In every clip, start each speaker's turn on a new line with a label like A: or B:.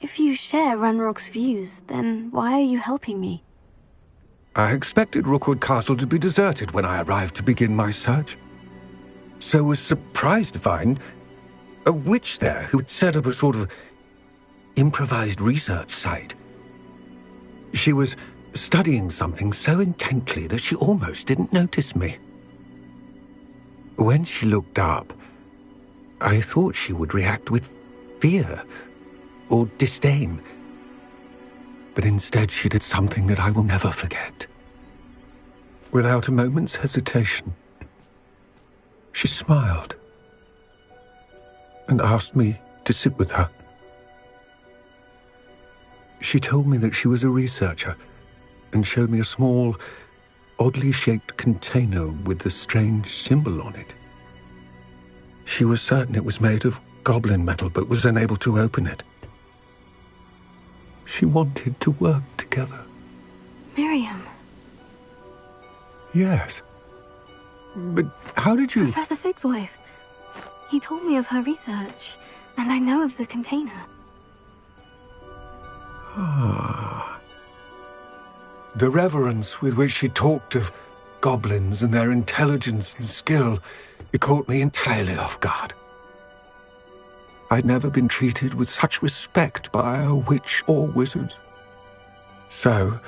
A: If you share Ranrock's views, then why are you helping me?
B: I expected Rookwood Castle to be deserted when I arrived to begin my search. So was surprised to find a witch there who'd set up a sort of improvised research site. She was studying something so intently that she almost didn't notice me. When she looked up, I thought she would react with fear or disdain. But instead she did something that I will never forget. Without a moment's hesitation, she smiled and asked me to sit with her. She told me that she was a researcher and showed me a small, oddly shaped container with a strange symbol on it. She was certain it was made of goblin metal, but was unable to open it. She wanted to work together.
A: Miriam.
B: Yes. But how did you...
A: Professor Fig's wife. He told me of her research, and I know of the container.
B: Ah. The reverence with which she talked of goblins and their intelligence and skill, it caught me entirely off guard. I'd never been treated with such respect by a witch or wizard. So,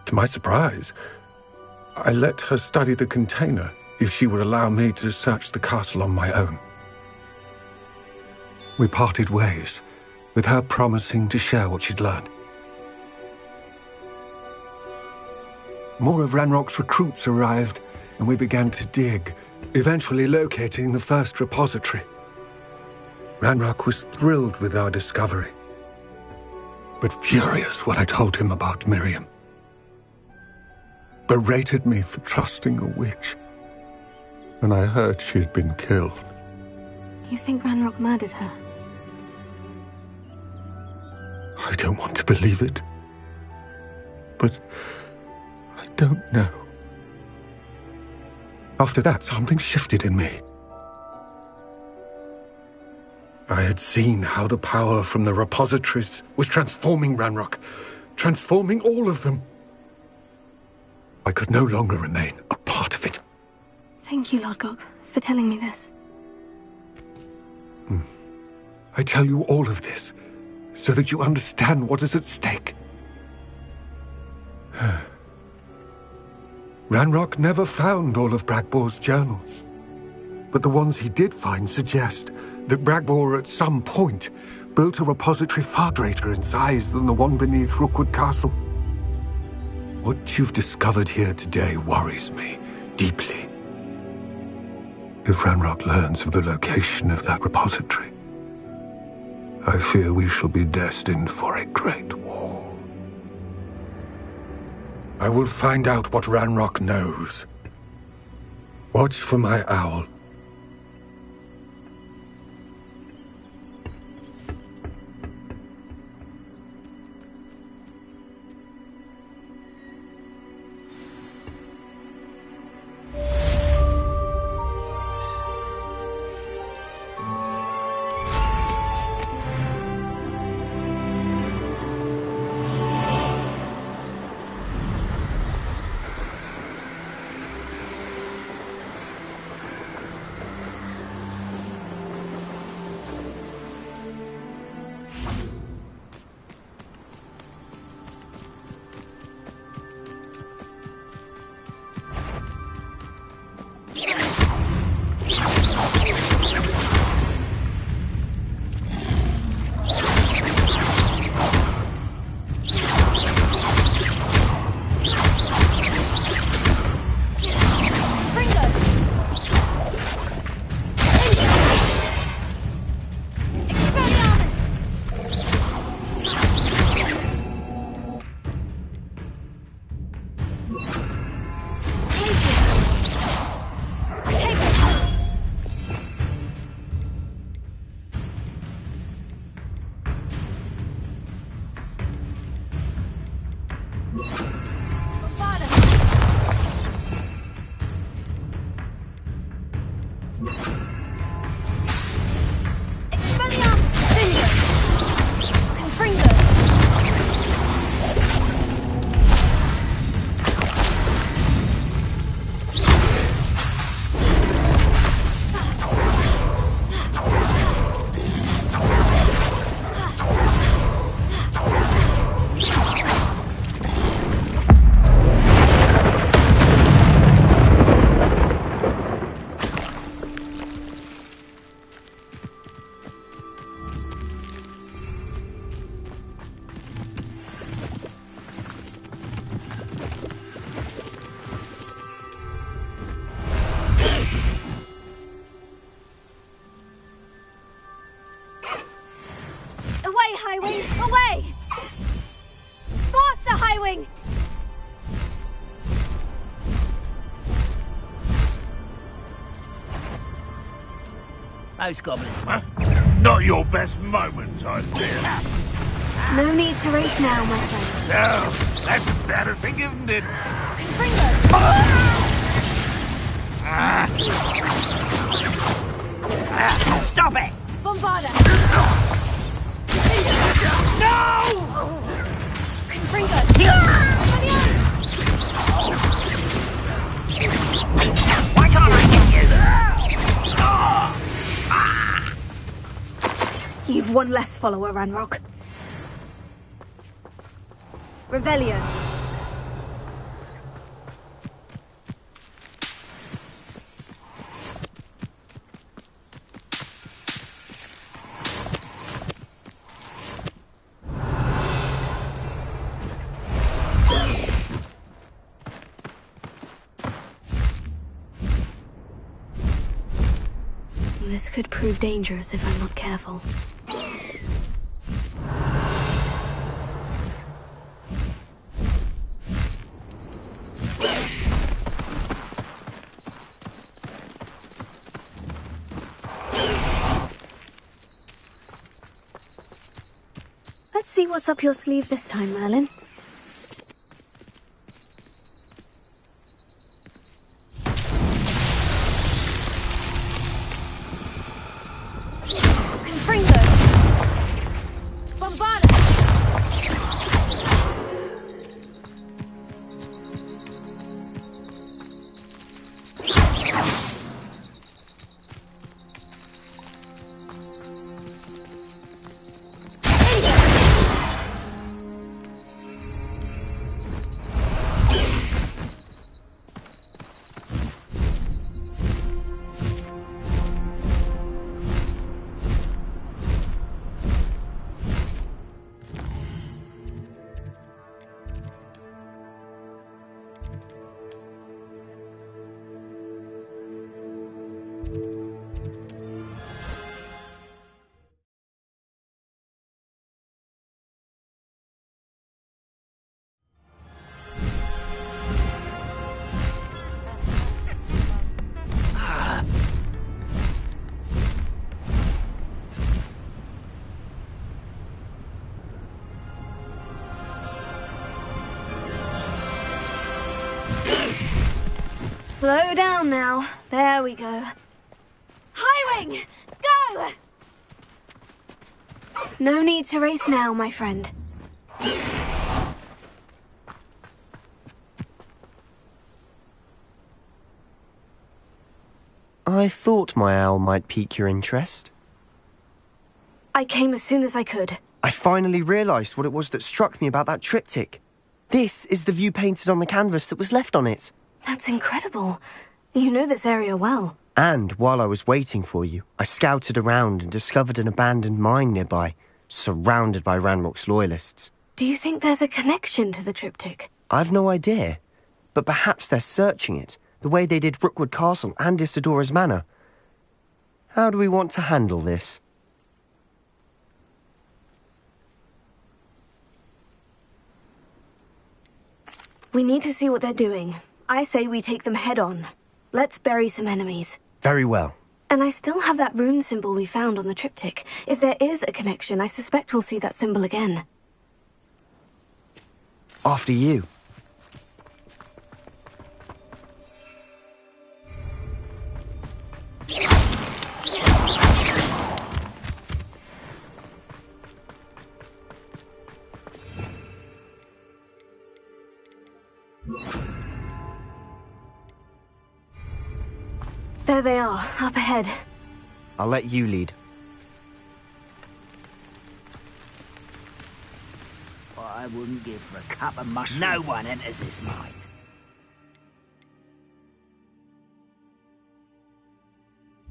B: to my surprise, I let her study the container if she would allow me to search the castle on my own. We parted ways, with her promising to share what she'd learned. More of Ranrock's recruits arrived, and we began to dig, eventually locating the first repository. Ranrock was thrilled with our discovery, but furious when I told him about Miriam. Berated me for trusting a witch, and I heard she had been killed.
A: You think Ranrock murdered her?
B: I don't want to believe it, but I don't know. After that, something shifted in me. I had seen how the power from the repositories was transforming Ranrock, transforming all of them. I could no longer remain a part of it.
A: Thank you, Lord Gog, for telling me this.
B: I tell you all of this so that you understand what is at stake. Ranrock never found all of Bragbor's journals, but the ones he did find suggest that Bragbor at some point built a repository far greater in size than the one beneath Rookwood Castle. What you've discovered here today worries me deeply. If Ranrock learns of the location of that repository, I fear we shall be destined for a great war. I will find out what Ranrock knows. Watch for my owl.
A: Away! Faster, Highwing!
C: Those goblins.
D: Not your best moment, I fear.
A: No need to race now, my friend.
D: No, that's embarrassing, isn't it?
C: Stop it!
A: Bombarda!
C: No! Why can't I get you?
A: You've one less follower, Ranrock. Revelio. This could prove dangerous if I'm not careful. Let's see what's up your sleeve this time, Merlin. Slow down now. There we go. Highwing! Go! No need to race now, my friend.
E: I thought my owl might pique your interest.
A: I came as soon as I could.
E: I finally realised what it was that struck me about that triptych. This is the view painted on the canvas that was left on it.
A: That's incredible. You know this area well.
E: And while I was waiting for you, I scouted around and discovered an abandoned mine nearby, surrounded by Ranrock's loyalists.
A: Do you think there's a connection to the triptych?
E: I've no idea, but perhaps they're searching it, the way they did Rookwood Castle and Isidora's Manor. How do we want to handle this?
A: We need to see what they're doing. I say we take them head on. Let's bury some enemies.
E: Very well.
A: And I still have that rune symbol we found on the triptych. If there is a connection, I suspect we'll see that symbol again.
E: After you.
A: There they are, up ahead.
E: I'll let you lead.
C: I wouldn't give for a cup of mushroom. No one enters this mine.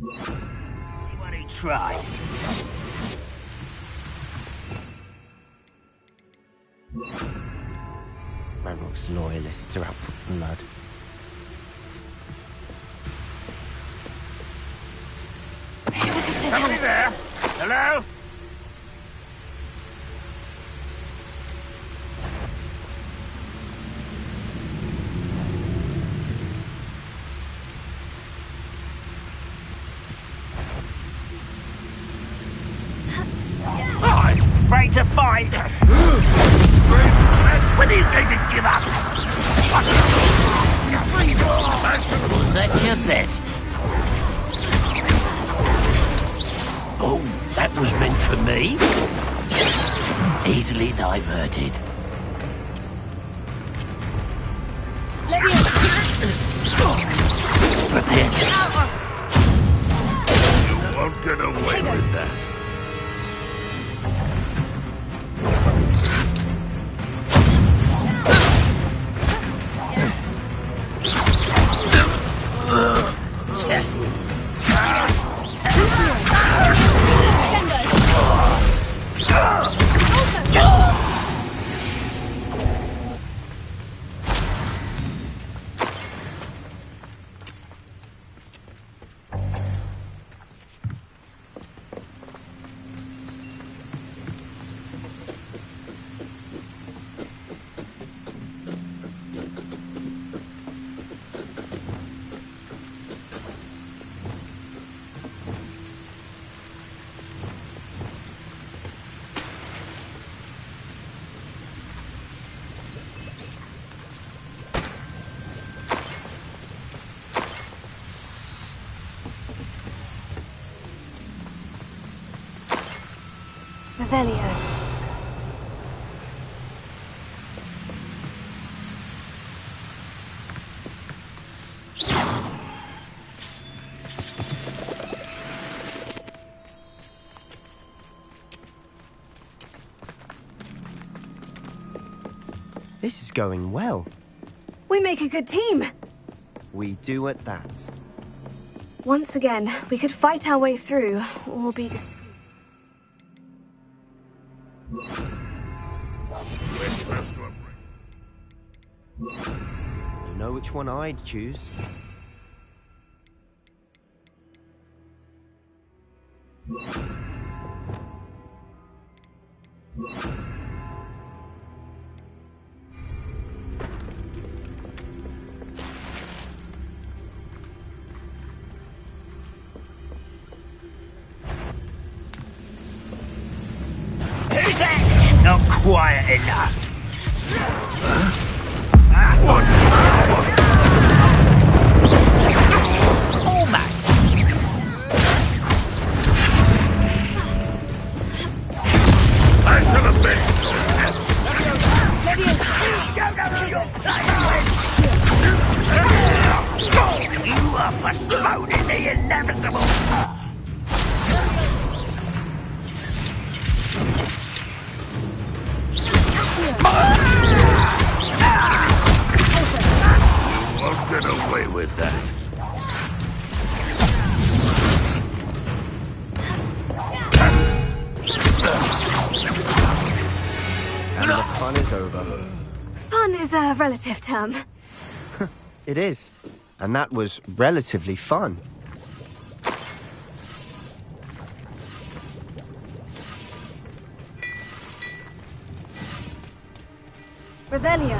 C: Anyone who tries.
E: Ranrock's loyalists are out for blood.
D: Somebody there? Hello?
C: When are you going to give up? Was that your best? Oh, that was meant for me? Easily diverted. Prepare to...
D: You won't get away with that.
A: Revelio.
E: This is going well.
A: We make a good team.
E: We do at that.
A: Once again, we could fight our way through, or be
E: You know which one I'd choose.
C: Who's that? Not quiet enough. Almost.
D: I shall have been.
C: You don't know who you're playing with. You are postponing the inevitable.
D: Won't get away with that.
E: And the fun is over.
A: Fun is a relative term.
E: It is. And that was relatively fun.
A: Revelio.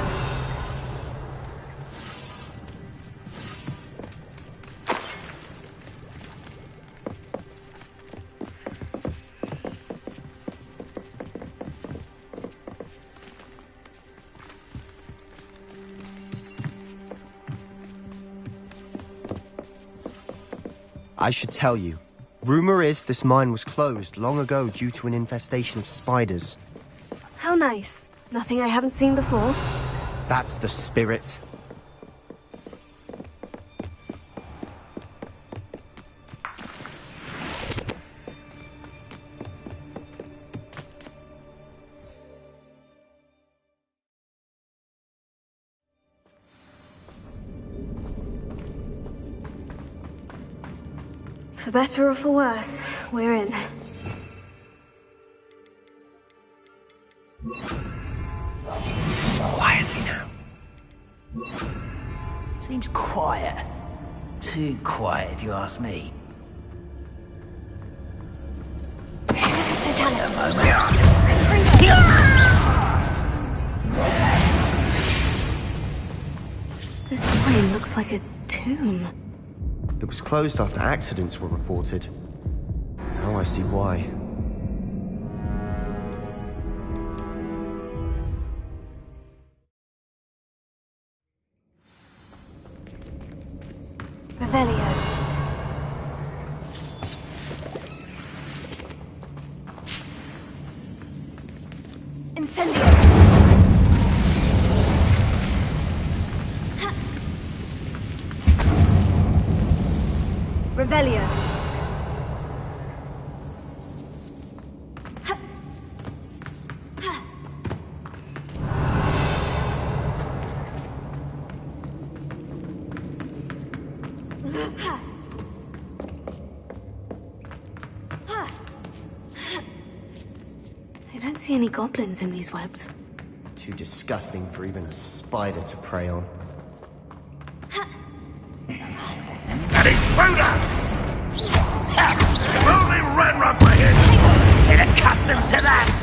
E: I should tell you. Rumor is this mine was closed long ago due to an infestation of spiders.
A: How nice. Nothing I haven't seen before.
E: That's the spirit.
A: For better or for worse, we're in.
C: Quietly now. Seems quiet. Too quiet, if you ask me.
A: This plane looks like a tomb.
E: It was closed after accidents were reported. Now I see why.
A: Revelio. Incendio. Revelio. I don't see any goblins in these webs.
E: Too disgusting for even a spider to prey on.
D: An intruder! If only Ranrock were here! Get accustomed to that!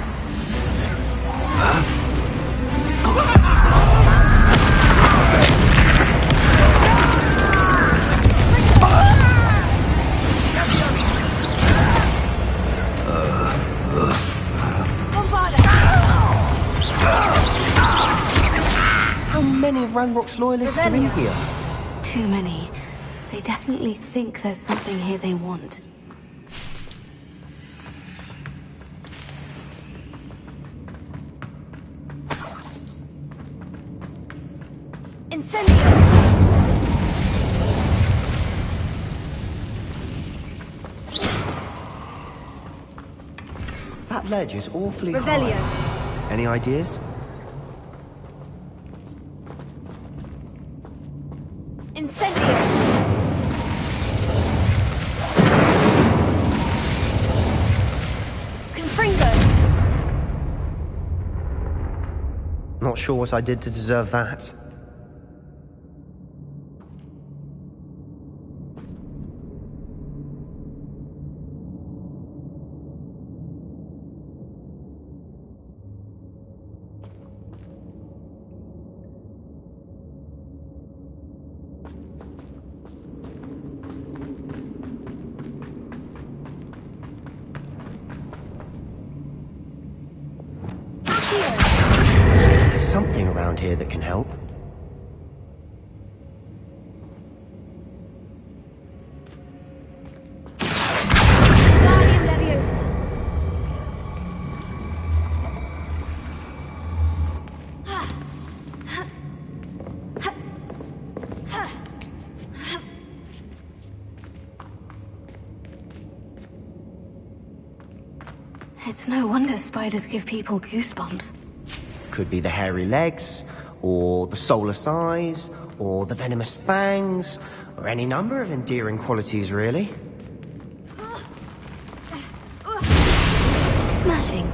E: How many of Ranrock's loyalists are in here?
A: Too many. They definitely think there's something here they want. Incendio!
E: That ledge is awfully
A: Revelio.
E: high. Any ideas?
A: Incendio! Confringo!
E: Not sure what I did to deserve that. Something around here that can help.
A: Guardian Leviosa. It's no wonder spiders give people goosebumps.
E: Could be the hairy legs, or the soulless eyes, or the venomous fangs, or any number of endearing qualities, really.
A: Smashing.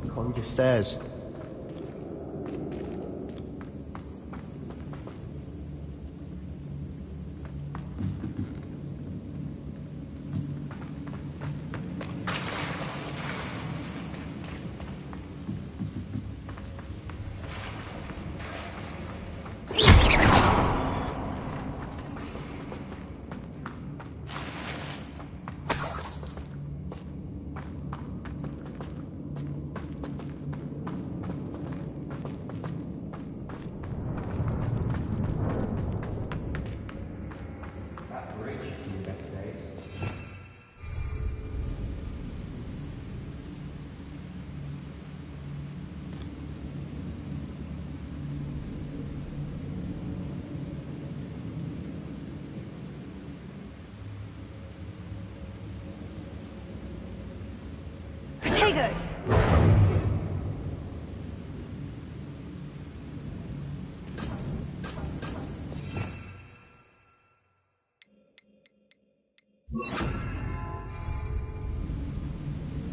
E: Conjure stairs.
A: Protego!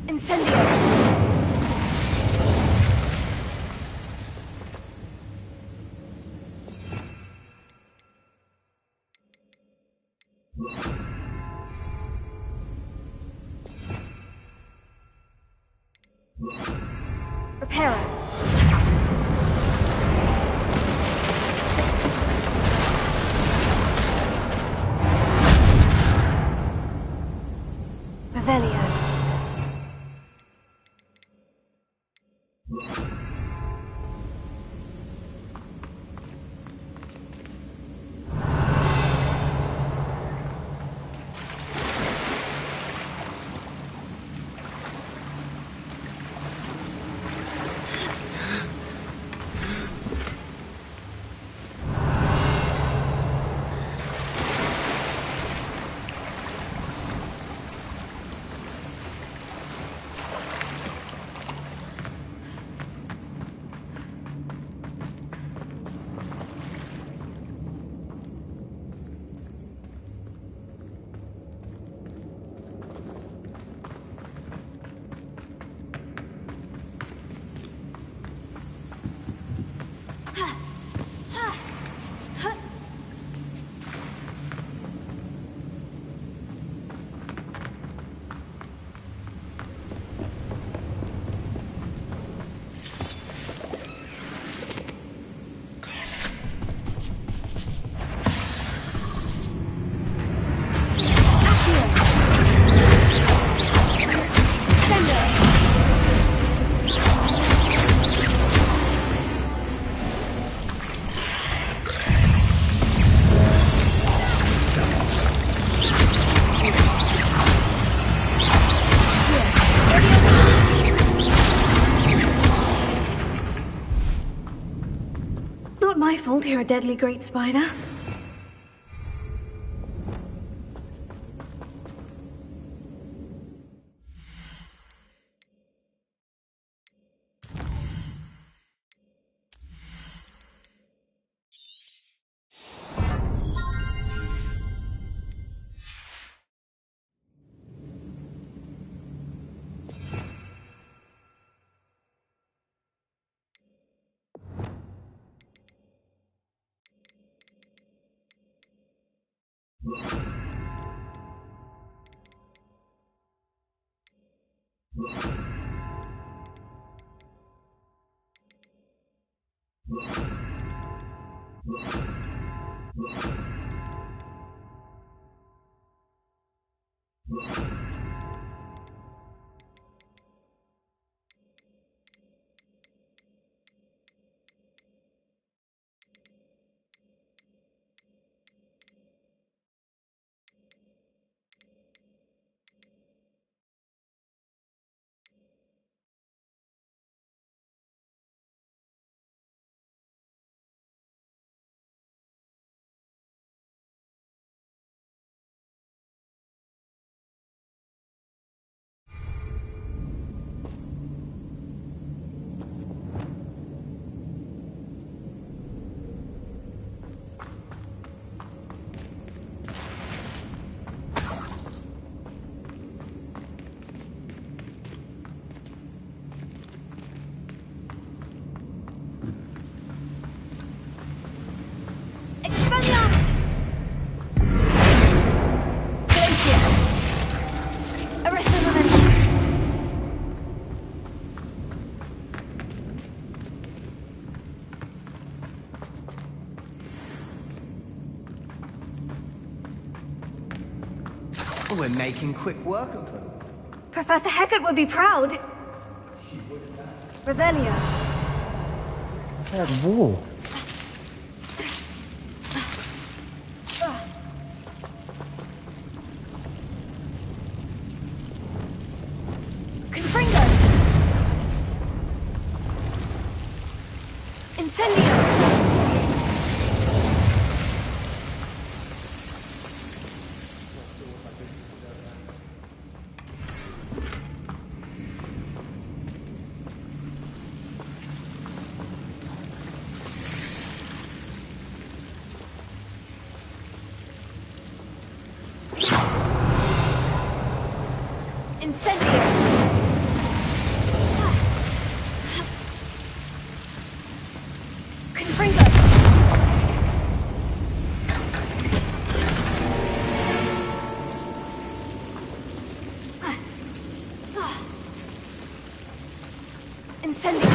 A: Incendio! Reparo. Revelio. not my fault you're a deadly great spider.
F: We're making quick work of them.
A: Professor Hecat would be proud. Revelio.
E: Third war.
A: Confringo. Incendio. Incendio! Confringo! Incendio!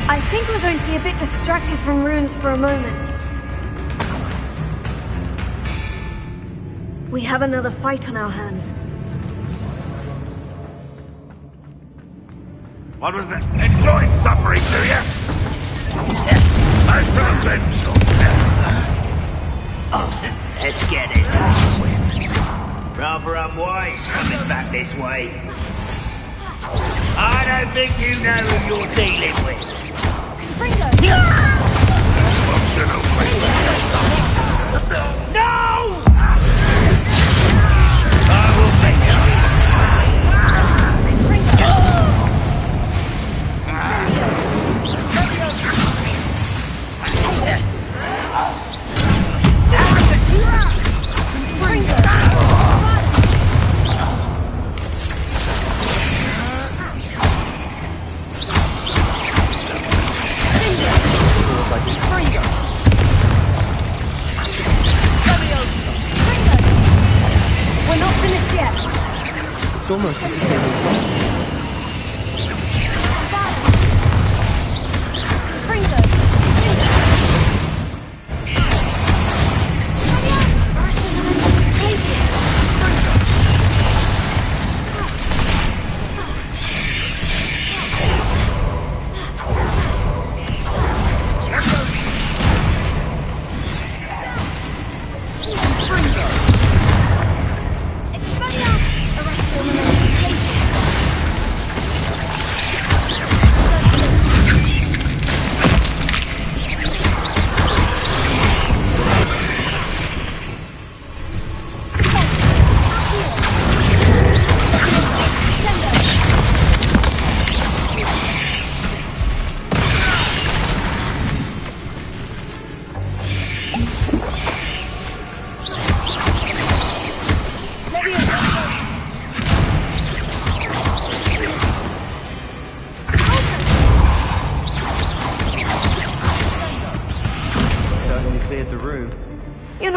A: I think we're going to be a bit distracted from runes for a moment. We have another fight on our hands.
D: What was that? Enjoy suffering, do you? I shall avenge you.
C: Let's get this over with. Rather unwise coming back this way. I don't think you know who you're dealing with.
A: Confringo!
C: No! I will make you.
A: We're not finished yet.
E: It's almost as if they were lost.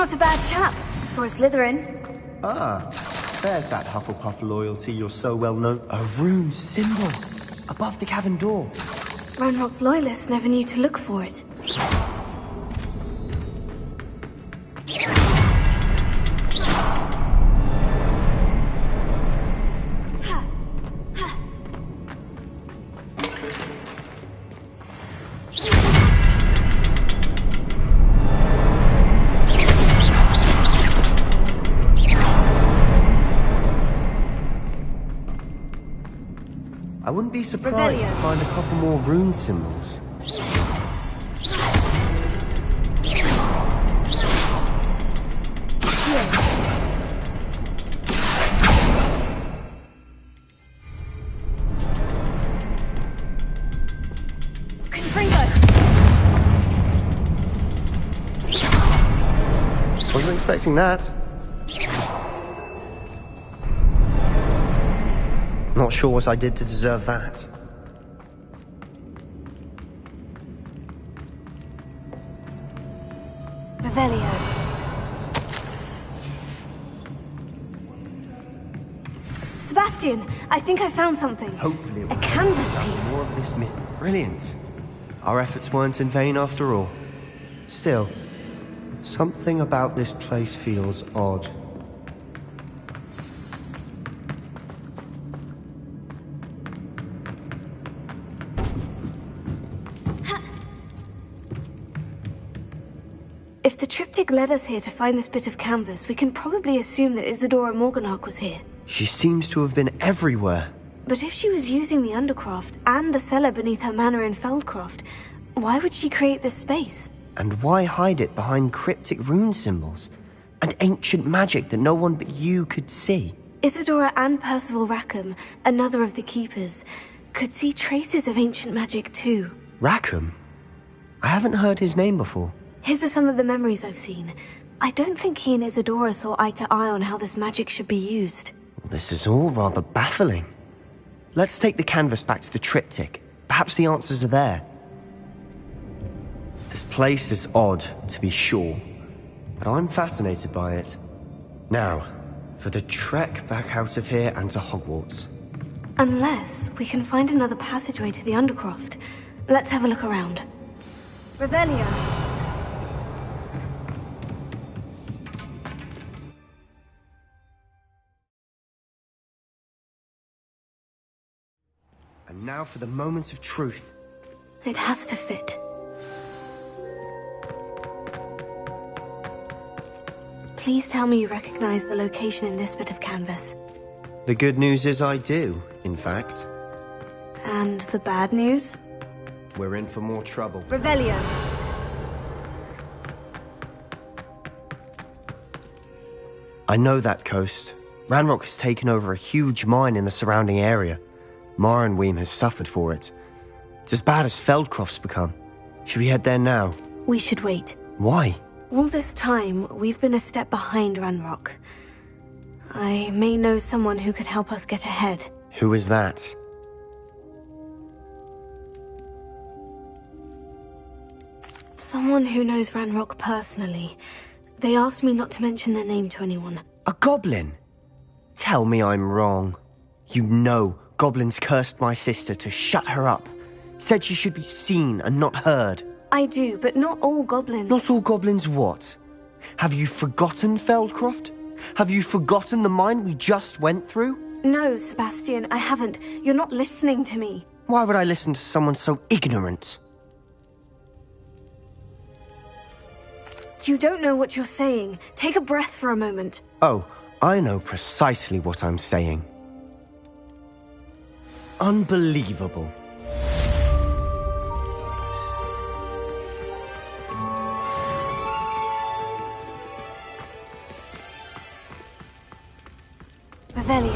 A: not a bad chap for a Slytherin.
E: Ah, there's that Hufflepuff loyalty you're so well known. A rune symbol above the cavern door.
A: Ranrock's loyalists never knew to look for it.
E: I wouldn't be surprised to find a couple more rune symbols. Wasn't expecting that. Not sure what I did to deserve that.
A: Revelio. Sebastian, I think I found something.
E: Hopefully
A: a canvas piece.
E: More of this myth. Brilliant. Our efforts weren't in vain after all. Still, something about this place feels odd.
A: If the triptych led us here to find this bit of canvas, we can probably assume that Isadora Morganach was here.
E: She seems to have been everywhere.
A: But if she was using the Undercroft and the cellar beneath her manor in Feldcroft, why would she create this space?
E: And why hide it behind cryptic rune symbols and ancient magic that no one but you could see?
A: Isadora and Percival Rackham, another of the Keepers, could see traces of ancient magic too.
E: Rackham? I haven't heard his name before.
A: His are some of the memories I've seen. I don't think he and Isadora saw eye to eye on how this magic should be used.
E: This is all rather baffling. Let's take the canvas back to the triptych. Perhaps the answers are there. This place is odd, to be sure, but I'm fascinated by it. Now, for the trek back out of here and to Hogwarts.
A: Unless we can find another passageway to the Undercroft. Let's have a look around. Revelio.
E: And now for the moment of truth.
A: It has to fit. Please tell me you recognize the location in this bit of canvas.
E: The good news is I do, in fact.
A: And the bad news?
E: We're in for more trouble.
A: Revelio.
E: I know that coast. Ranrock has taken over a huge mine in the surrounding area. Mornweem has suffered for it. It's as bad as Feldcroft's become. Should we head there now?
A: We should wait.
E: Why?
A: All this time, we've been a step behind Ranrock. I may know someone who could help us get ahead.
E: Who is that?
A: Someone who knows Ranrock personally. They asked me not to mention their name to anyone.
E: A goblin? Tell me I'm wrong. You know goblins cursed my sister to shut her up. Said she should be seen and not heard.
A: I do, but not all goblins.
E: Not all goblins what? Have you forgotten Feldcroft? Have you forgotten the mine we just went through?
A: No, Sebastian, I haven't. You're not listening to me.
E: Why would I listen to someone so ignorant?
A: You don't know what you're saying. Take a breath for a moment.
E: Oh, I know precisely what I'm saying. Unbelievable.
A: Revelio.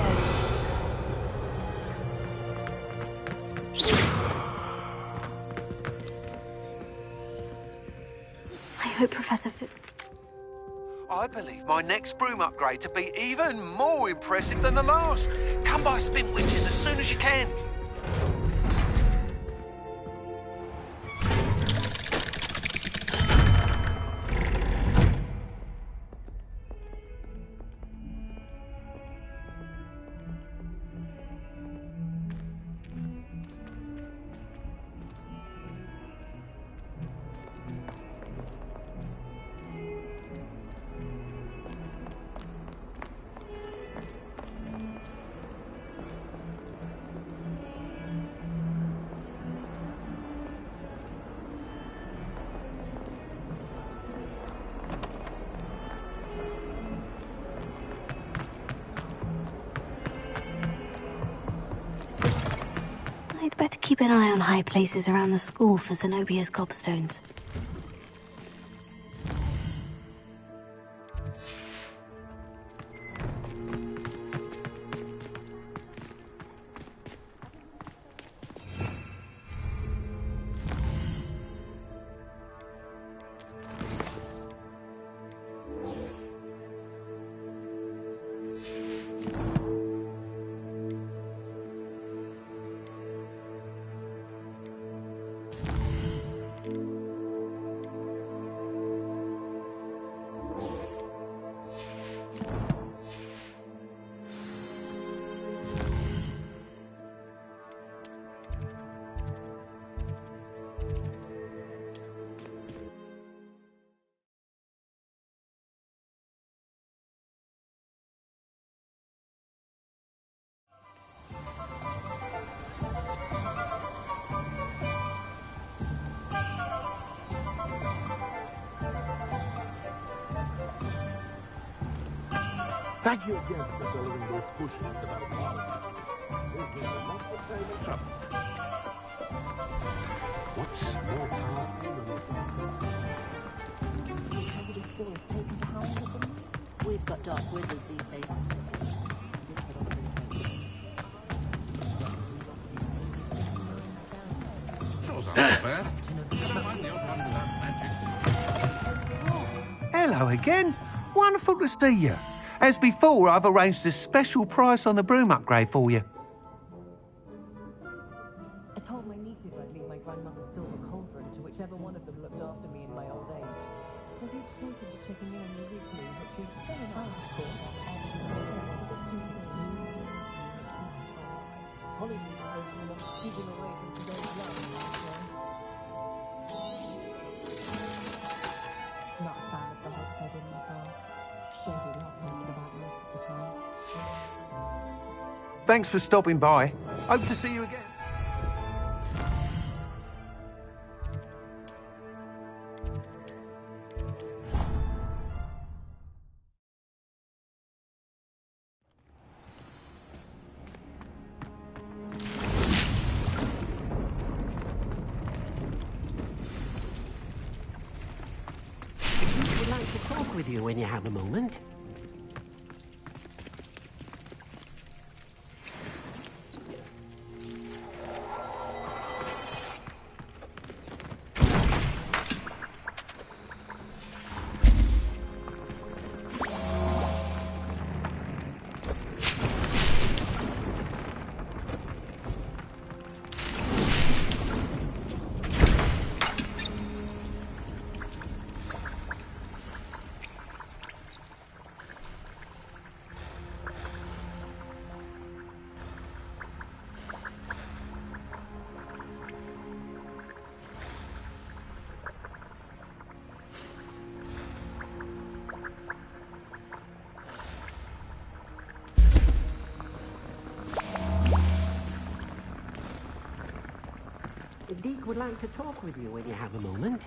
A: I hope Professor
G: I believe my next broom upgrade to be even more impressive than the last. Come by Spin Witches as soon as you can.
A: I'd better keep an eye on high places around the school for Zenobia's gobstones.
D: Thank you again for following your push to develop knowledge. Saved me a lot of time and trouble. What's more powerful than a
H: We've got dark wizards these days.
D: Sure sounds not bad. Never mind the odd one without magic.
I: Hello again. Wonderful to see you. As before, I've arranged a special price on the broom upgrade for you.
J: I told my nieces I'd leave my grandmother's silver cauldron to whichever one of them looked after me in my old age. So we've taken to checking in on you weekly, which is very nice, of course. Holly was keeping away from today's lunch. Not a fan of the hoax I did myself. Shady not thinking about most of the time.
I: Thanks for stopping by. Hope to see you again.
K: Would like to talk with you when you have a moment. Deke would like to talk with you when you have a moment.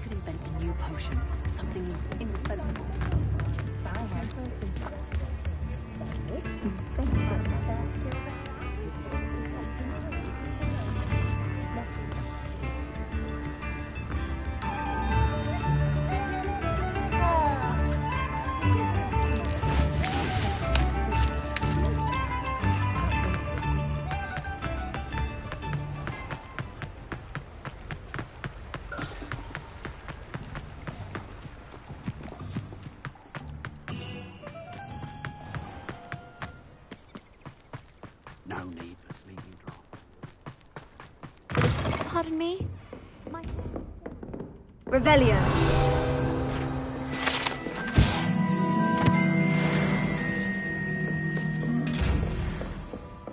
H: could invent a new potion. Something indispensable.
K: No need for sleeping drop.
A: Pardon me? Revelio.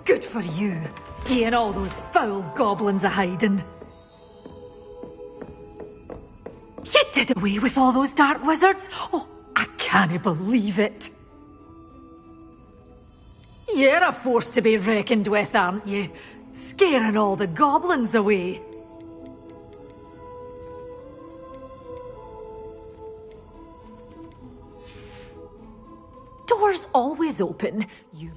J: Good for you, getting all those foul goblins a hiding. You did away with all those dark wizards? Oh, I can't believe it. You're a force to be reckoned with, aren't you? Scaring all the goblins away. Doors always open. You...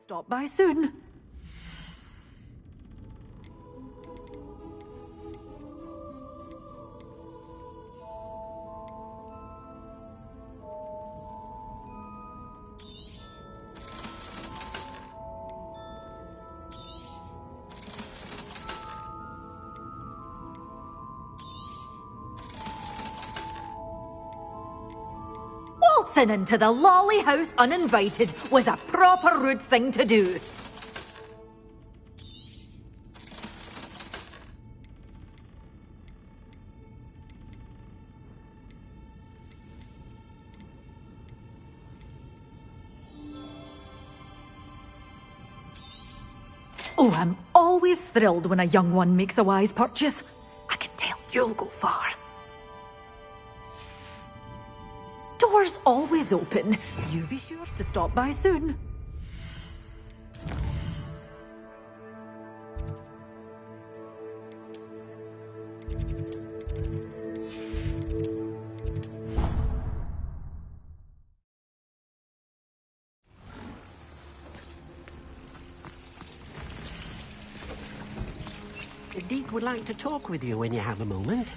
J: Stop by soon. Waltzing into the lolly house uninvited was a proper rude thing to do. Oh, I'm always thrilled when a young one makes a wise purchase. I can tell you'll go far. Doors always open. You be sure to stop by soon.
K: The Deek would like to talk with you when you have a moment.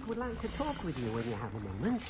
K: would like to talk with you when you have a moment.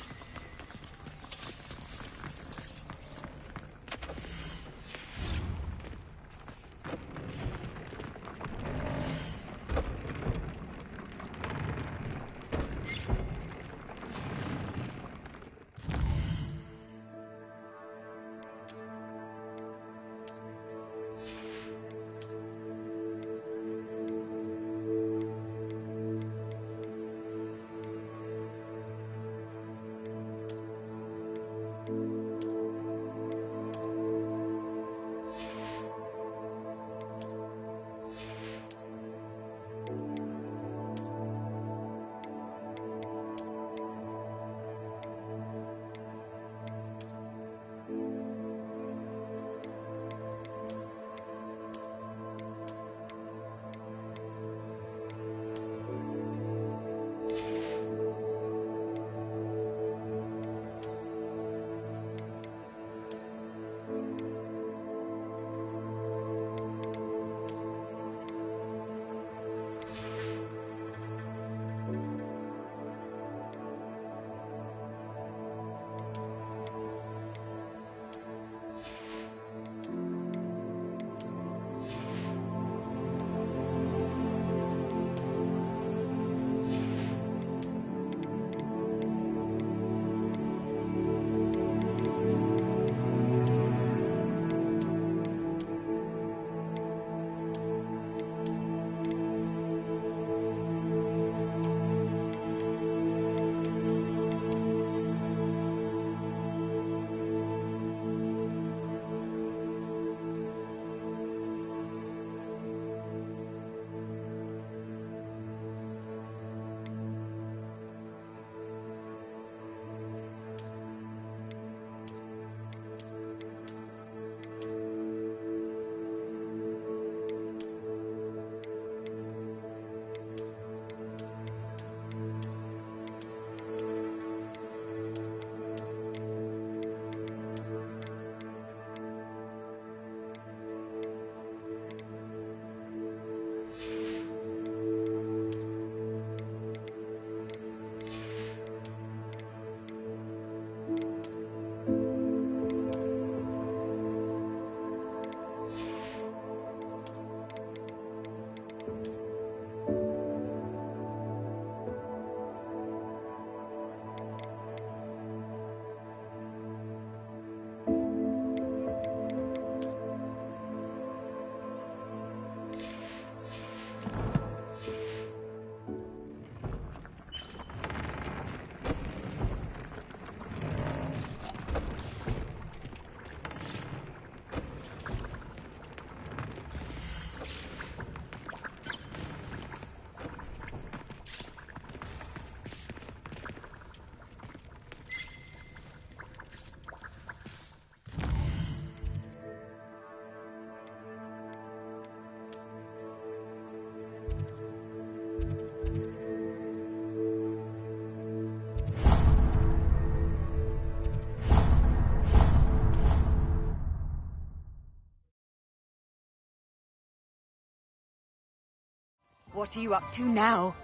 H: What are you up to now?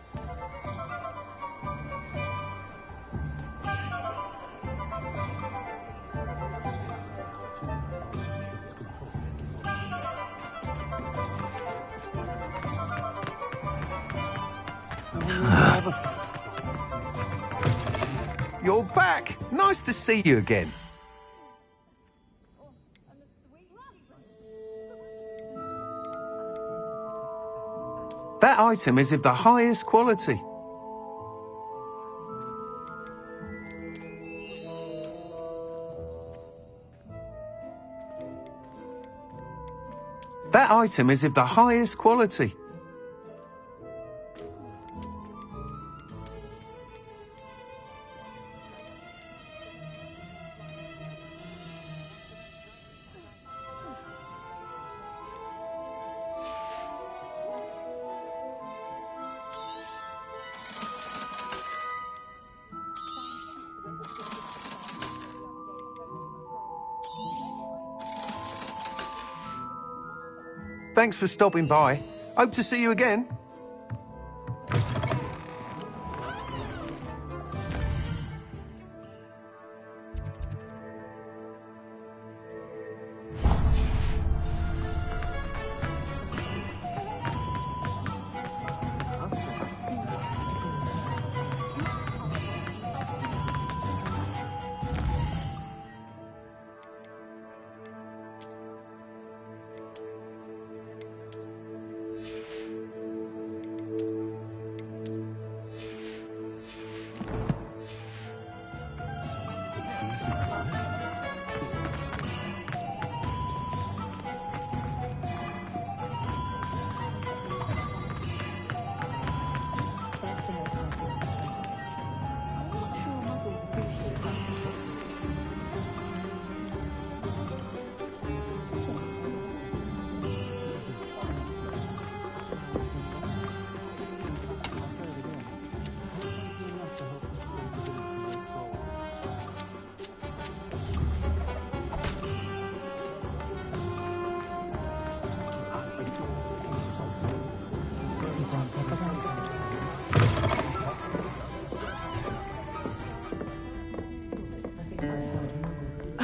I: You're back! Nice to see you again. That item is of the highest quality. That item is of the highest quality. Thanks for stopping by. Hope to see you again.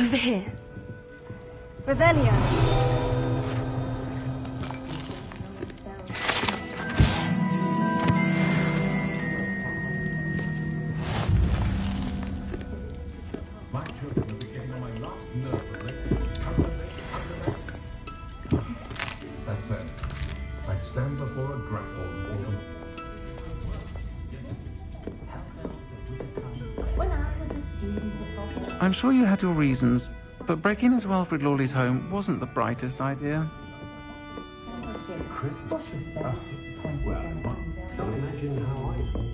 L: Over here.
A: Revelio.
D: My children will be getting on my last nerve with it. That said, I'd stand before a grapple for them.
M: I'm sure you had your reasons, but breaking into Wilfred Lawley's home wasn't the brightest idea.
D: Christmas? Well, don't imagine how I felt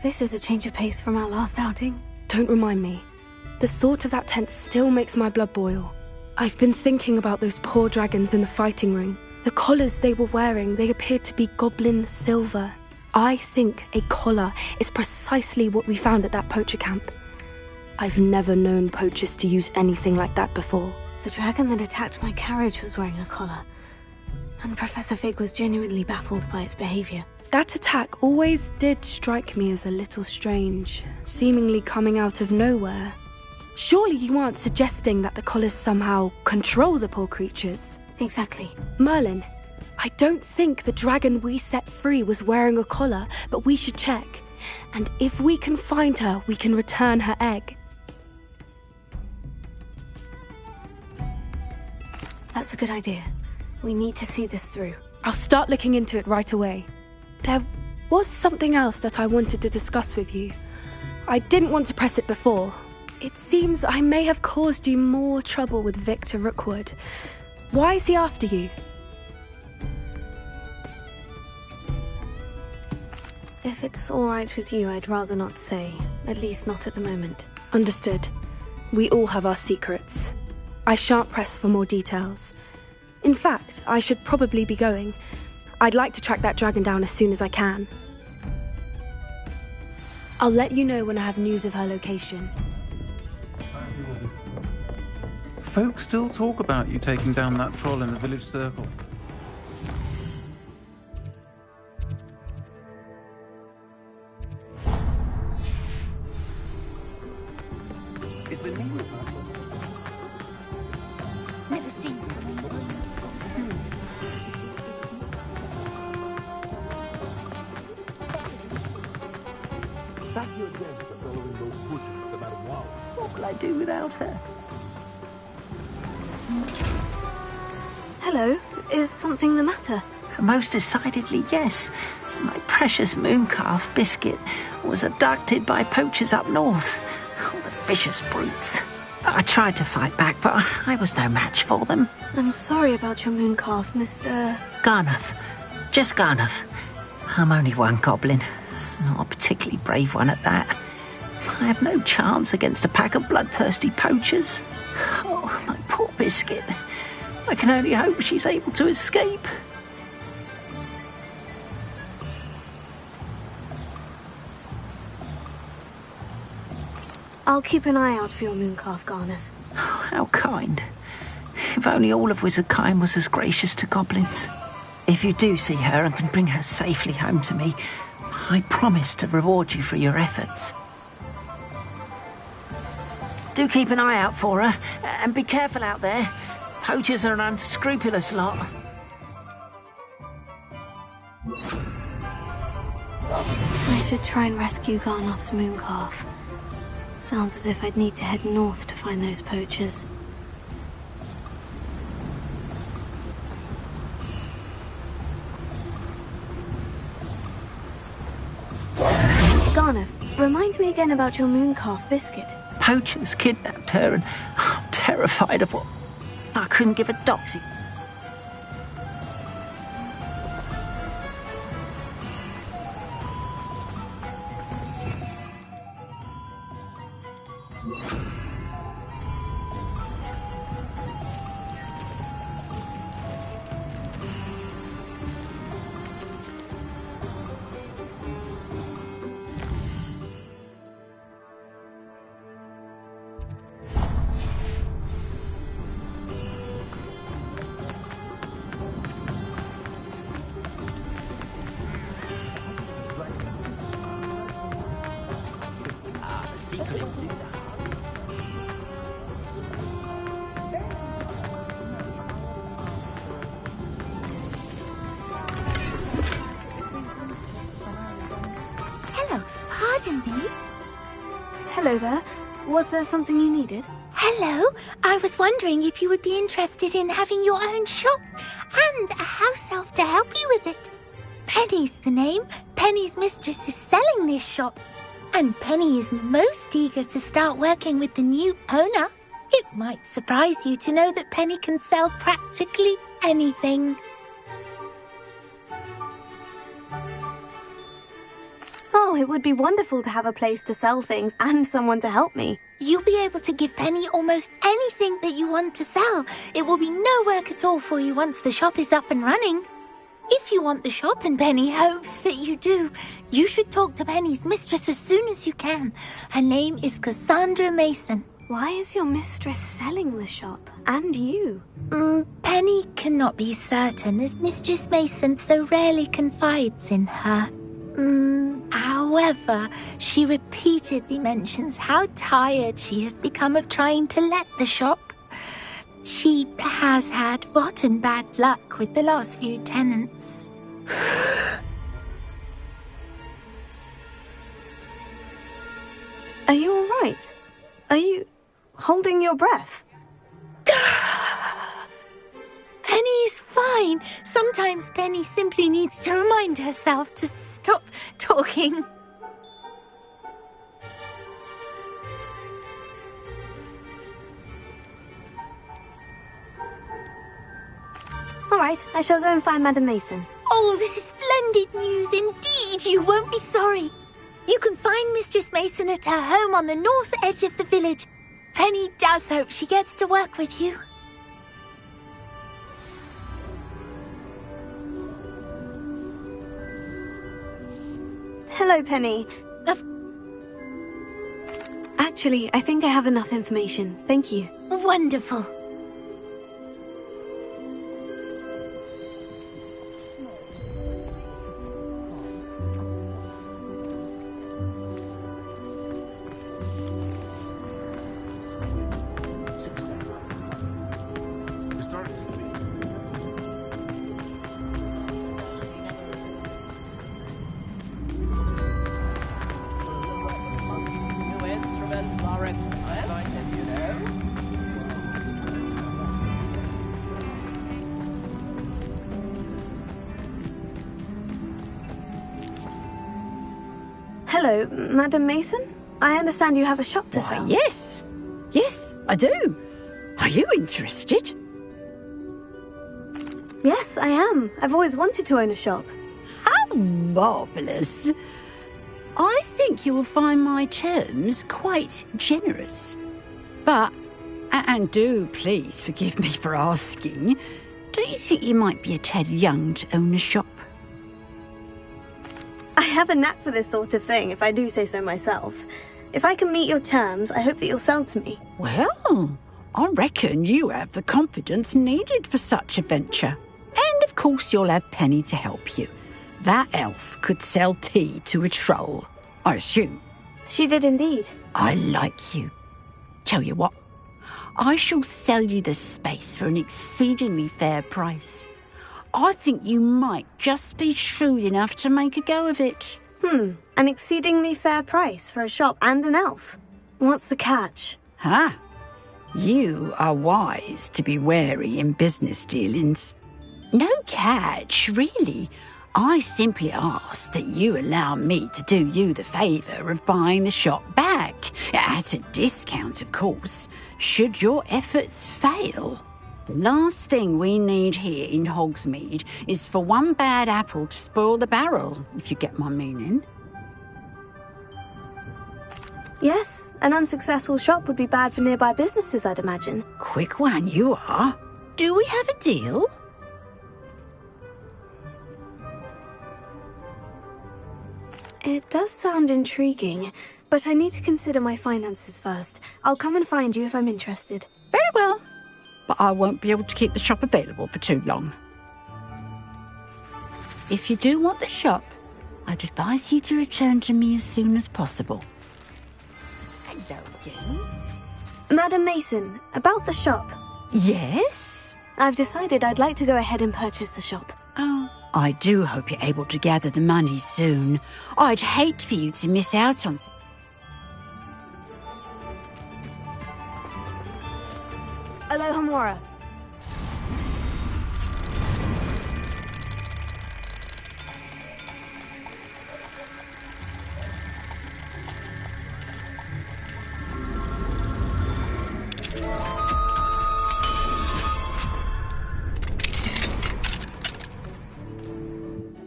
A: This is a change of pace from our last outing.
L: Don't remind me. The thought of that tent still makes my blood boil. I've been thinking about those poor dragons in the fighting ring. The collars they were wearing, they appeared to be goblin silver. I think a collar is precisely what we found at that poacher camp. I've never known poachers to use anything like that before.
A: The dragon that attacked my carriage was wearing a collar, and Professor Fig was genuinely baffled by its behavior.
L: That attack always did strike me as a little strange, seemingly coming out of nowhere. Surely you aren't suggesting that the collars somehow control the poor creatures?
A: Exactly.
L: Merlin, I don't think the dragon we set free was wearing a collar, but we should check. And if we can find her, we can return her egg.
A: That's a good idea. We need to see this through.
L: I'll start looking into it right away. There was something else that I wanted to discuss with you. I didn't want to press it before. It seems I may have caused you more trouble with Victor Rookwood. Why is he after you?
A: If it's all right with you, I'd rather not say. At least not at the moment.
L: Understood. We all have our secrets. I shan't press for more details. In fact, I should probably be going. I'd like to track that dragon down as soon as I can. I'll let you know when I have news of her location.
M: Folks still talk about you taking down that troll in the village circle.
K: Is the name of that?
N: Never seen it.
D: Thank you again for following those bushes at the bottom wall.
K: What will I do without her?
A: Hello, is something the matter?
K: Most decidedly, yes. My precious mooncalf biscuit was abducted by poachers up north. Oh, the vicious brutes. I tried to fight back, but I was no match for them.
A: I'm sorry about your mooncalf, Mr.
K: Garnuff. Just Garnuff. I'm only one goblin. Not a particularly brave one at that. I have no chance against a pack of bloodthirsty poachers. Oh, my poor biscuit. I can only hope she's able to escape.
A: I'll keep an eye out for your mooncalf, Garnuff.
K: How kind. If only all of Wizardkind was as gracious to goblins. If you do see her and can bring her safely home to me, I promise to reward you for your efforts. Do keep an eye out for her, and be careful out there. Poachers are an unscrupulous lot.
A: I should try and rescue Garnoff's mooncalf. Sounds as if I'd need to head north to find those poachers. Garnuff, remind me again about your mooncalf biscuit.
K: Poachers kidnapped her, and I'm terrified of what... I couldn't give a doxy.
C: secret.
N: Hello, pardon me.
A: Hello there. Was there something you needed?
N: Hello, I was wondering if you would be interested in having your own shop and a house elf to help you with it. Penny's the name. Penny's mistress is selling this shop, and Penny is most eager to start working with the new owner. It might surprise you to know that Penny can sell practically anything.
A: Oh, it would be wonderful to have a place to sell things and someone to help me.
N: You'll be able to give Penny almost anything that you want to sell. It will be no work at all for you once the shop is up and running. If you want the shop, and Penny hopes that you do, you should talk to Penny's mistress as soon as you can. Her name is Cassandra Mason.
A: Why is your mistress selling the shop? And you?
N: Penny cannot be certain, as Mistress Mason so rarely confides in her. However, she repeatedly mentions how tired she has become of trying to let the shop. She has had rotten bad luck with the last few tenants.
A: Are you all right? Are you holding your breath?
N: Penny's fine. Sometimes Penny simply needs to remind herself to stop talking.
A: All right, I shall go and find Madame Mason.
N: Oh, this is splendid news indeed. You won't be sorry. You can find Mistress Mason at her home on the north edge of the village. Penny does hope she gets to work with you.
A: Hello, Penny. Actually, I think I have enough information. Thank you.
N: Wonderful.
A: Hello, Madame Mason? I understand you have a shop to sell.
O: Yes. Yes, I do. Are you interested?
A: Yes, I am. I've always wanted to own a shop.
O: How marvellous. I think you will find my terms quite generous. But, and do please forgive me for asking, don't you think you might be a tad young to own a shop?
A: I have a knack for this sort of thing, if I do say so myself. If I can meet your terms, I hope that you'll sell to me.
O: Well, I reckon you have the confidence needed for such a venture. And of course you'll have Penny to help you. That elf could sell tea to a troll, I assume.
A: She did indeed.
O: I like you. Tell you what, I shall sell you the space for an exceedingly fair price. I think you might just be shrewd enough to make a go of it.
A: An exceedingly fair price for a shop and an elf. What's the catch?
O: You are wise to be wary in business dealings. No catch, really. I simply ask that you allow me to do you the favour of buying the shop back, at a discount, of course, should your efforts fail. The last thing we need here in Hogsmeade is for one bad apple to spoil the barrel, if you get my meaning.
A: Yes, an unsuccessful shop would be bad for nearby businesses, I'd imagine.
O: Quick one, you are. Do we have a deal?
A: It does sound intriguing, but I need to consider my finances first. I'll come and find you if I'm interested.
O: Very well. But I won't be able to keep the shop available for too long. If you do want the shop, I'd advise you to return to me as soon as possible. Logan.
A: Madam Mason, about the shop.
O: Yes?
A: I've decided I'd like to go ahead and purchase the shop.
O: Oh, I do hope you're able to gather the money soon. I'd hate for you to miss out on...
A: Aloha Mora.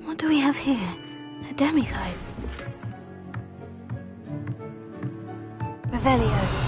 A: What do we have here? A demiguise. Revelio.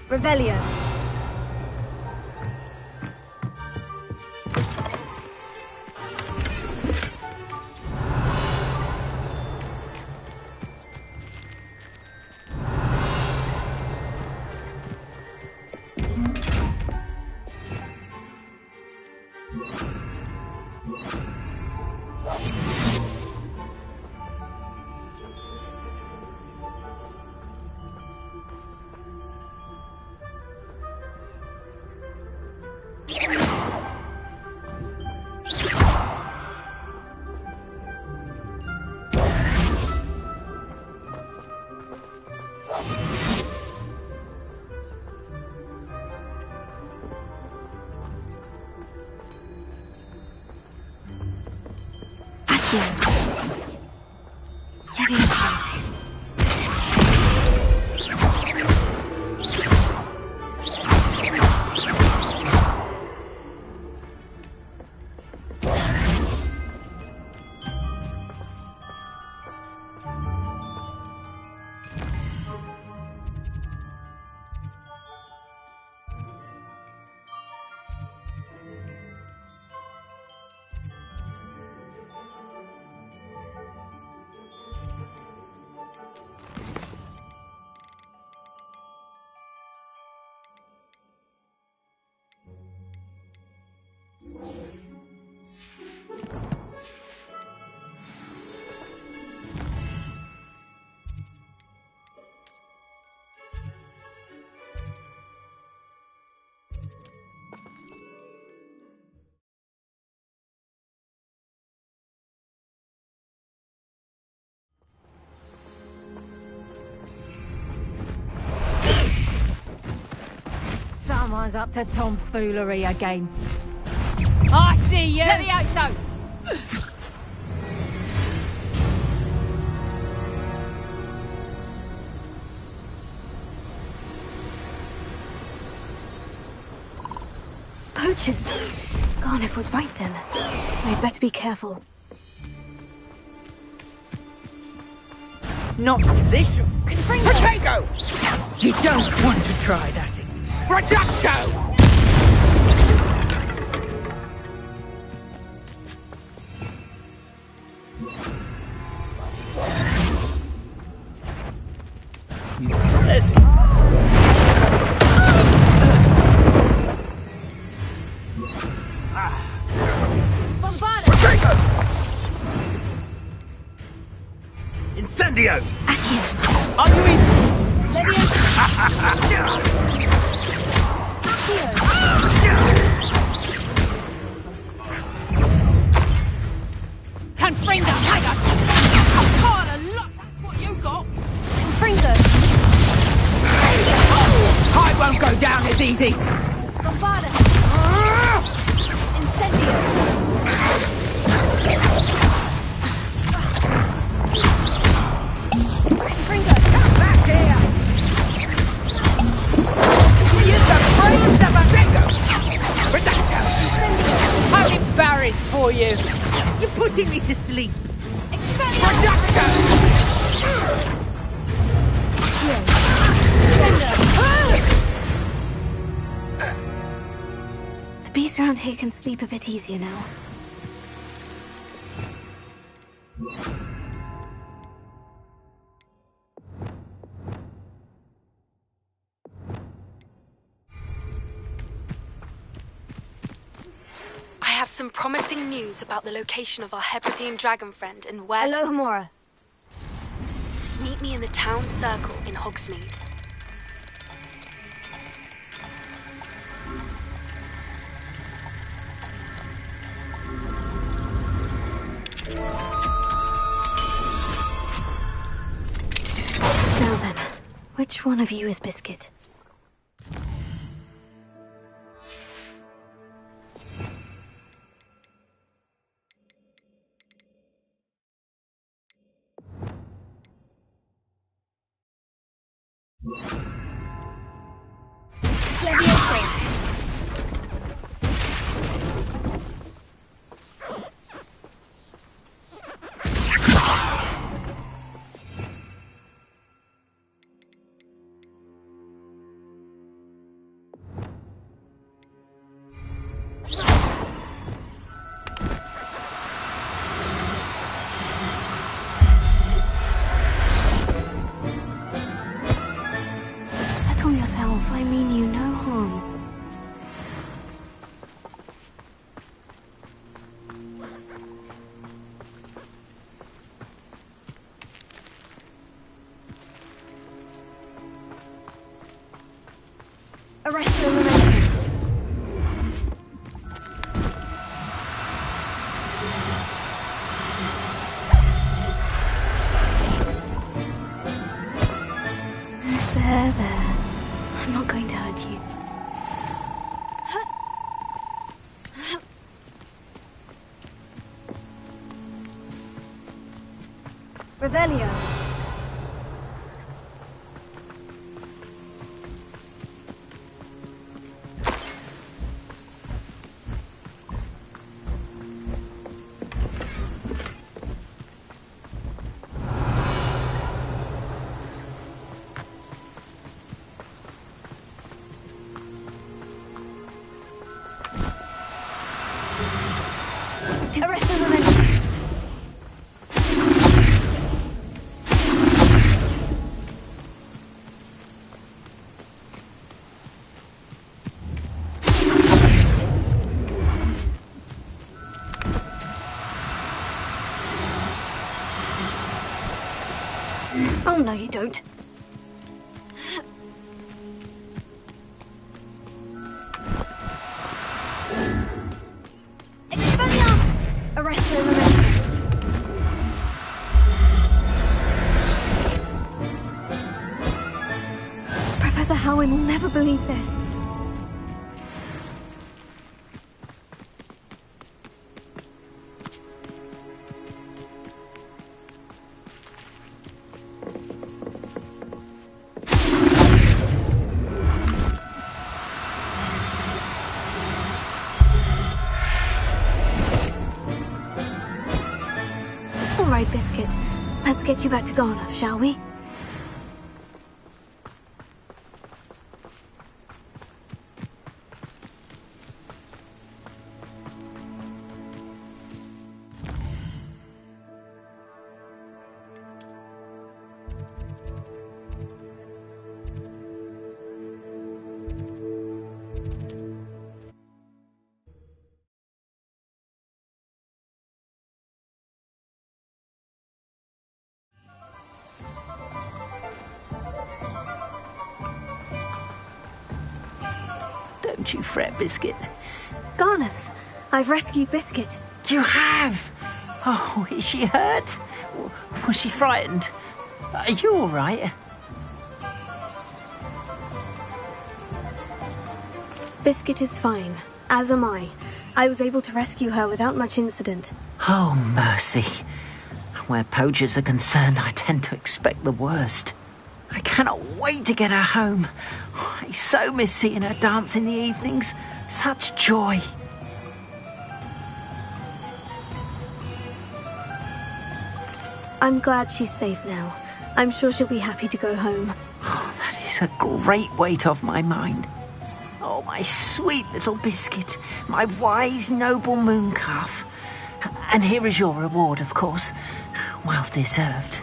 A: Revelio.
J: Someone's up to tomfoolery again. I see you! Let me out, so!
A: Poachers! Garniff was right then. I'd better be careful.
O: Not this. Potato! You don't want to try that. Reducto!
C: Let's go. Incendio!
N: Accio!
C: Are you in?
H: Confringo! Carla, look! That's what you got!
N: Confringo!
H: I won't go down as easy!
N: Bombarda! Incendio! Confringo!
H: Come back here! Use the brains of a bingo! Reducto!
N: Incendio!
H: I'm embarrassed for you! You're putting me to sleep!
N: Expelliarmus!
H: Reducto!
A: The beasts around here can sleep a bit easier now.
L: I have some promising news about the location of our Hebridean dragon friend and where
N: Hello, Hamora.
L: Meet me in the town circle in Hogsmeade.
A: Now then, which one of you is Biscuit?
N: Levioso!
A: Settle yourself, I mean you no harm.
N: Arresto Lorenzo!
A: There. I'm not going to hurt you.
N: Revelio! Arresto Lorenzo!
A: Oh, no, you don't.
N: Expelliarmus! Arresto Lorenzo!
A: Professor Howin will never believe this. All right, Biscuit. Let's get you back to Garnoff, shall we?
K: Don't you fret, Biscuit.
A: Garneth, I've rescued Biscuit.
K: You have? Oh, is she hurt? Was she frightened? Are you all right?
A: Biscuit is fine, as am I. I was able to rescue her without much incident.
K: Oh, mercy. Where poachers are concerned, I tend to expect the worst. I cannot wait to get her home. I so miss seeing her dance in the evenings. Such joy.
A: I'm glad she's safe now. I'm sure she'll be happy to go home.
K: Oh, that is a great weight off my mind. Oh, my sweet little Biscuit, my wise, noble moon calf. And here is your reward, of course. Well deserved.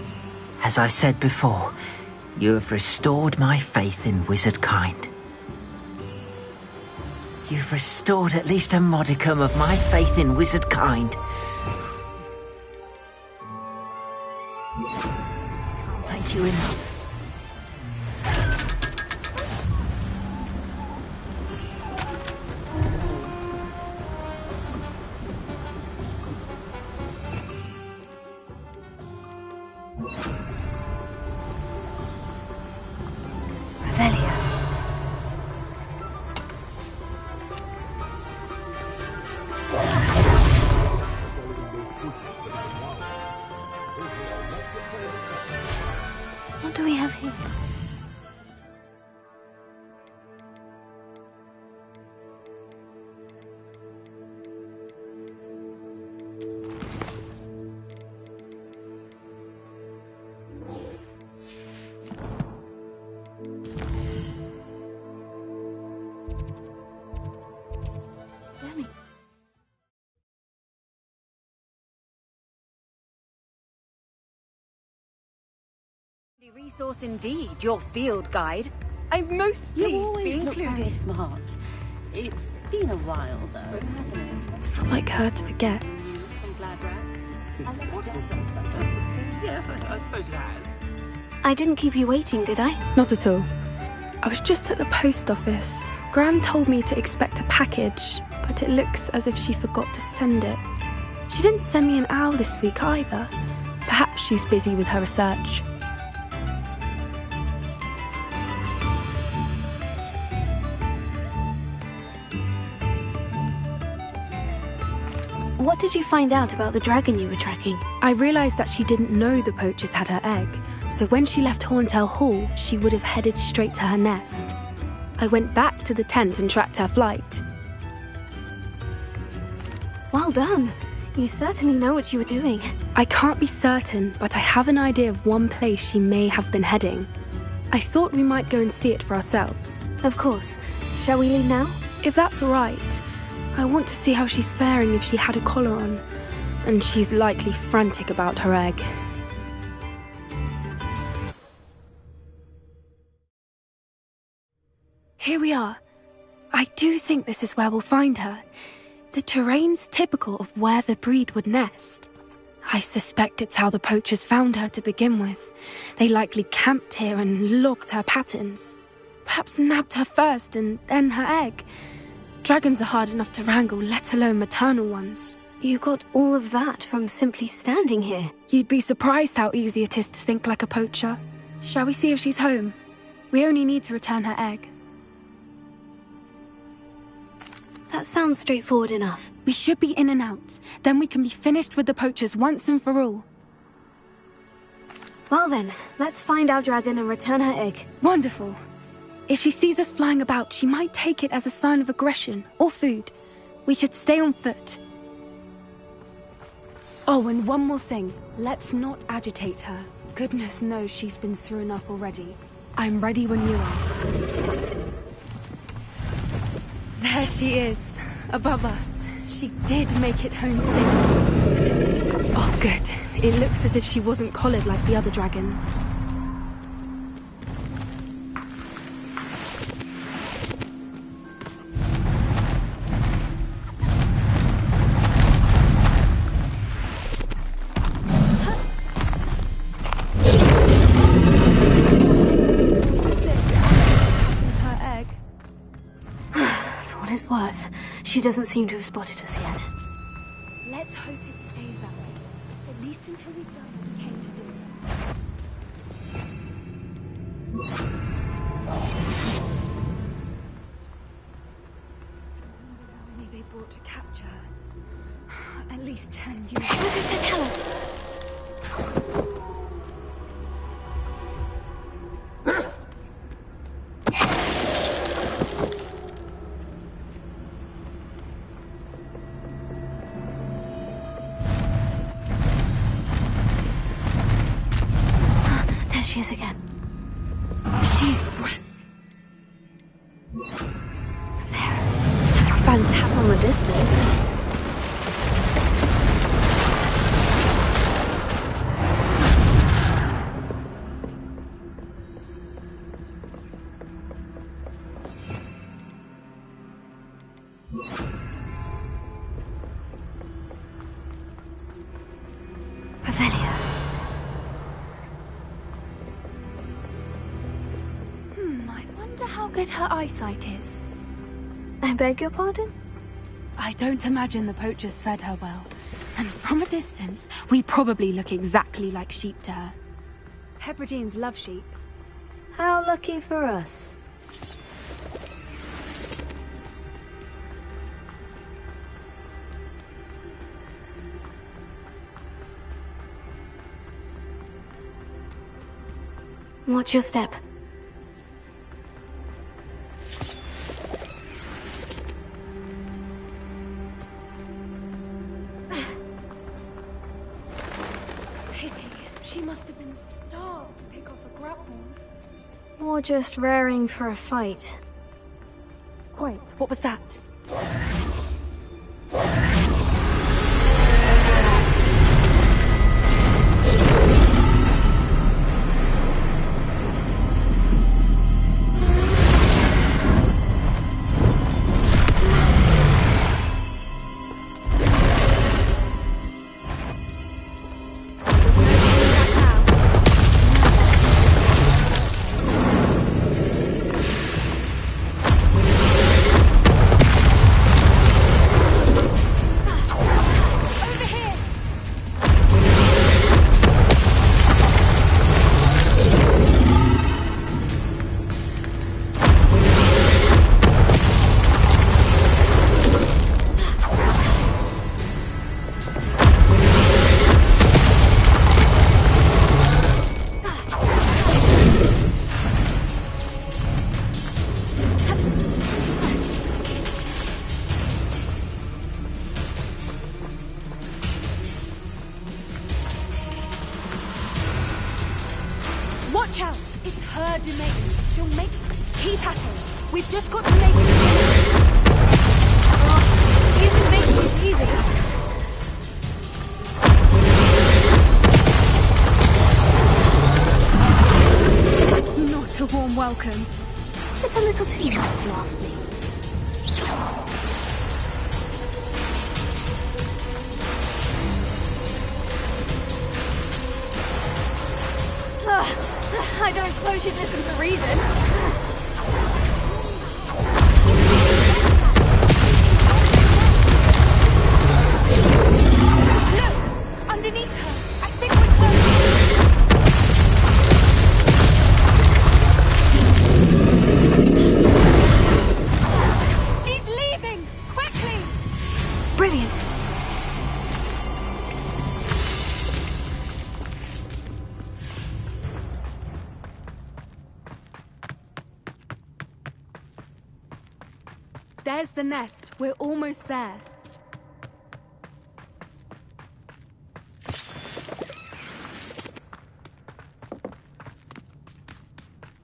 K: As I said before, you have restored my faith in wizard kind. You've restored at least a modicum of my faith in wizard kind. Thank you enough.
A: What do we have here? Gamin.
P: Resource indeed, your field guide. I'm most pleased to be included.
J: Very smart. It's been a while, though, hasn't it?
L: It's not like her to forget.
J: I'm glad, Rats.
K: Yes, I suppose it has.
A: I didn't keep you waiting, did I?
L: Not at all. I was just at the post office. Gran told me to expect a package, but it looks as if she forgot to send it. She didn't send me an owl this week either. Perhaps she's busy with her research.
A: What did you find out about the dragon you were tracking?
L: I realised that she didn't know the poachers had her egg, so when she left Horntail Hall, she would have headed straight to her nest. I went back to the tent and tracked her flight.
A: Well done. You certainly know what you were doing.
L: I can't be certain, but I have an idea of one place she may have been heading. I thought we might go and see it for ourselves.
A: Of course. Shall we leave now?
L: If that's all right. I want to see how she's faring if she had a collar on. And she's likely frantic about her egg. Here we are. I do think this is where we'll find her. The terrain's typical of where the breed would nest. I suspect it's how the poachers found her to begin with. They likely camped here and logged her patterns. Perhaps nabbed her first and then her egg. Dragons are hard enough to wrangle, let alone maternal ones.
A: You got all of that from simply standing here.
L: You'd be surprised how easy it is to think like a poacher. Shall we see if she's home? We only need to return her egg.
A: That sounds straightforward enough.
L: We should be in and out. Then we can be finished with the poachers once and for all.
A: Well then, let's find our dragon and return her egg.
L: Wonderful. If she sees us flying about, she might take it as a sign of aggression or food. We should stay on foot. Oh, and one more thing. Let's not agitate her. Goodness knows she's been through enough already. I'm ready when you are. There she is, above us. She did make it home safe. Oh, good. It looks as if she wasn't collared like the other dragons.
A: it's worth. She doesn't seem to have spotted us yet.
L: Let's hope it stays that way. At least until we've done what we came to do. How many they brought to capture her? At least 10 years.
A: What does that tell us? There she is again.
L: She's
A: Fan-tap on the distance.
L: I wonder how good her eyesight is.
A: I beg your pardon?
L: I don't imagine the poachers fed her well. And from a distance, we probably look exactly like sheep to her. Hebrideans love sheep.
A: How lucky for us. Watch your step.
L: Pity. She must have been starved to pick off a grapple.
A: Or just raring for a fight.
L: Wait, what was that? Watch out! It's her domain. She'll make... Keep at it. We've just got to make it to the next.
A: Oh, she isn't making it easy.
L: Not a warm welcome.
A: It's a little too much, if you ask me. I don't suppose you'd listen to reason.
L: Look! Underneath her! I think we're close! She's leaving! Quickly!
A: Brilliant!
L: There's the nest. We're almost there.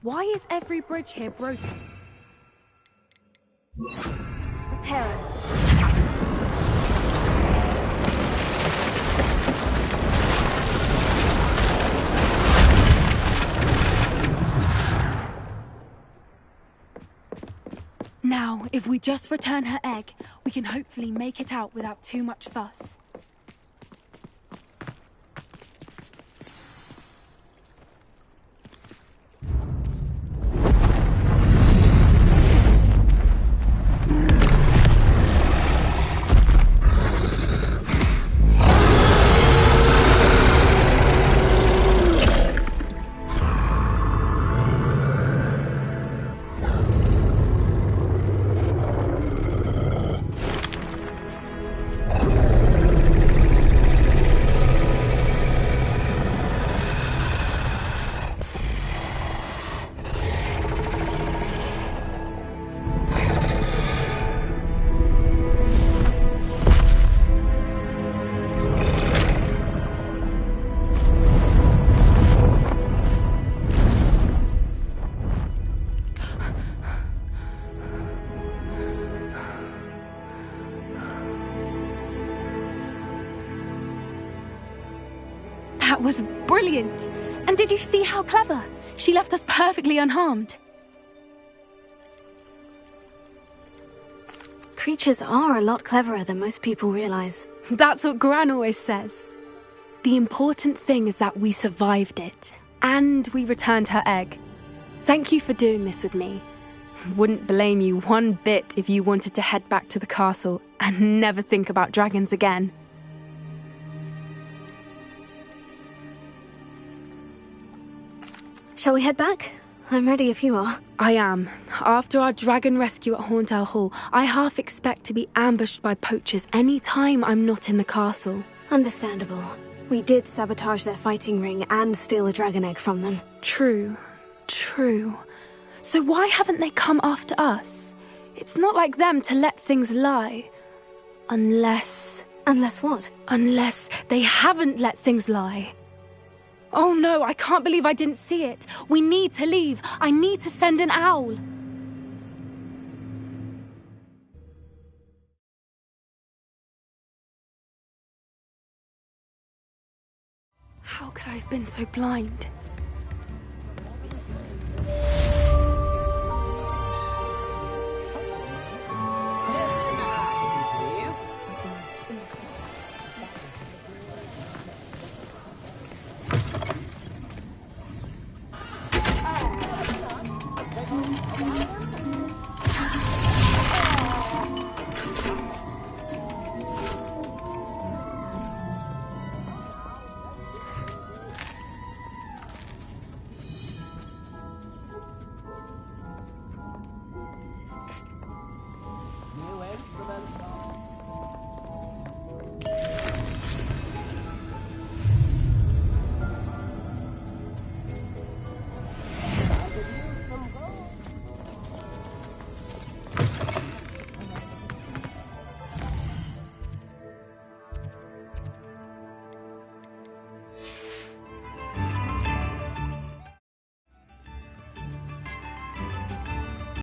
L: Why is every bridge here broken?
A: Repair it.
L: Now, if we just return her egg, we can hopefully make it out without too much fuss. That was brilliant! And did you see how clever? She left us perfectly unharmed.
A: Creatures are a lot cleverer than most people realize.
L: That's what Gran always says. The important thing is that we survived it, and we returned her egg. Thank you for doing this with me. Wouldn't blame you one bit if you wanted to head back to the castle and never think about dragons again.
A: Shall we head back? I'm ready if you are.
L: I am. After our dragon rescue at Horndale Hall, I half expect to be ambushed by poachers any time I'm not in the castle.
A: Understandable. We did sabotage their fighting ring and steal a dragon egg from them.
L: True. So why haven't they come after us? It's not like them to let things lie. Unless...
A: Unless what?
L: Unless they haven't let things lie. Oh no, I can't believe I didn't see it. We need to leave. I need to send an owl. How could I have been so blind?